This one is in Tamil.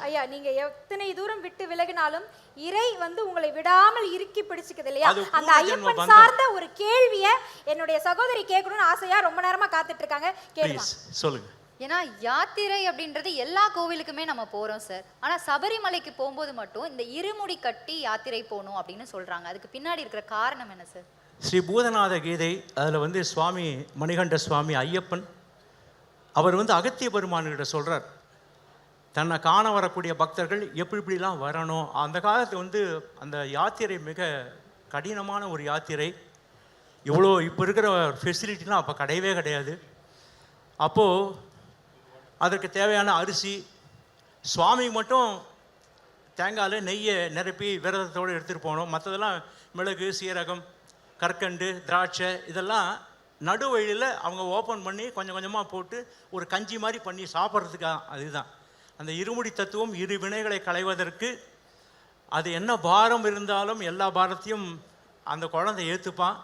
ஐயா நீங்க எத்தனை தூரம் விட்டு விலகினாலும் இறை வந்து உங்களை விடாமல் இறுக்கி பிடிச்சுக்குது இல்லையா? அந்த ஐயப்பன் சார்ந்த ஒரு கேள்வியை என்னுடைய சகோதரி கேட்கணும்னு ஆசையா ரொம்ப நேரமா காத்துட்டு இருக்காங்க. கேளுங்க, சொல்லுங்க. ஏன்னா யாத்திரை அப்படின்றது எல்லா கோவிலுக்குமே நம்ம போறோம் சார். ஆனா சபரிமலைக்கு போகும்போது மட்டும் இந்த இருமுடி கட்டி யாத்திரை போகணும் அப்படின்னு சொல்றாங்க. அதுக்கு பின்னாடி இருக்கிற காரணம் என்ன சார்? ஸ்ரீ பூதநாத கீதை, அதில் வந்து சுவாமி மணிகண்ட சுவாமி ஐயப்பன் அவர் வந்து அகத்திய பெருமான்கிட்ட சொல்கிறார், தன்னை காண வரக்கூடிய பக்தர்கள் எப்படி இப்படிலாம் வரணும். அந்த காலத்தில் வந்து அந்த யாத்திரை மிக கடினமான ஒரு யாத்திரை. இவ்வளோ இப்போ இருக்கிற ஃபெசிலிட்டிலாம் அப்போ கிடையவே கிடையாது. அப்போது அதற்கு தேவையான அரிசி, சுவாமிக்கு மட்டும் தேங்காயில் நெய்யை நிரப்பி விரதத்தோடு எடுத்துகிட்டு போகணும். மற்றதெல்லாம் மிளகு, சீரகம், கற்கண்டு, திராட்சை இதெல்லாம் நடு வழியில் அவங்க ஓப்பன் பண்ணி கொஞ்சம் கொஞ்சமாக போட்டு ஒரு கஞ்சி மாதிரி பண்ணி சாப்பிட்றதுக்காக. அதுதான் அந்த இருமுடி தத்துவம். இரு வினைகளை களைவதற்கு அது என்ன பாரம் இருந்தாலும் எல்லா பாரத்தையும் அந்த குழந்தை ஏற்றுப்பான்.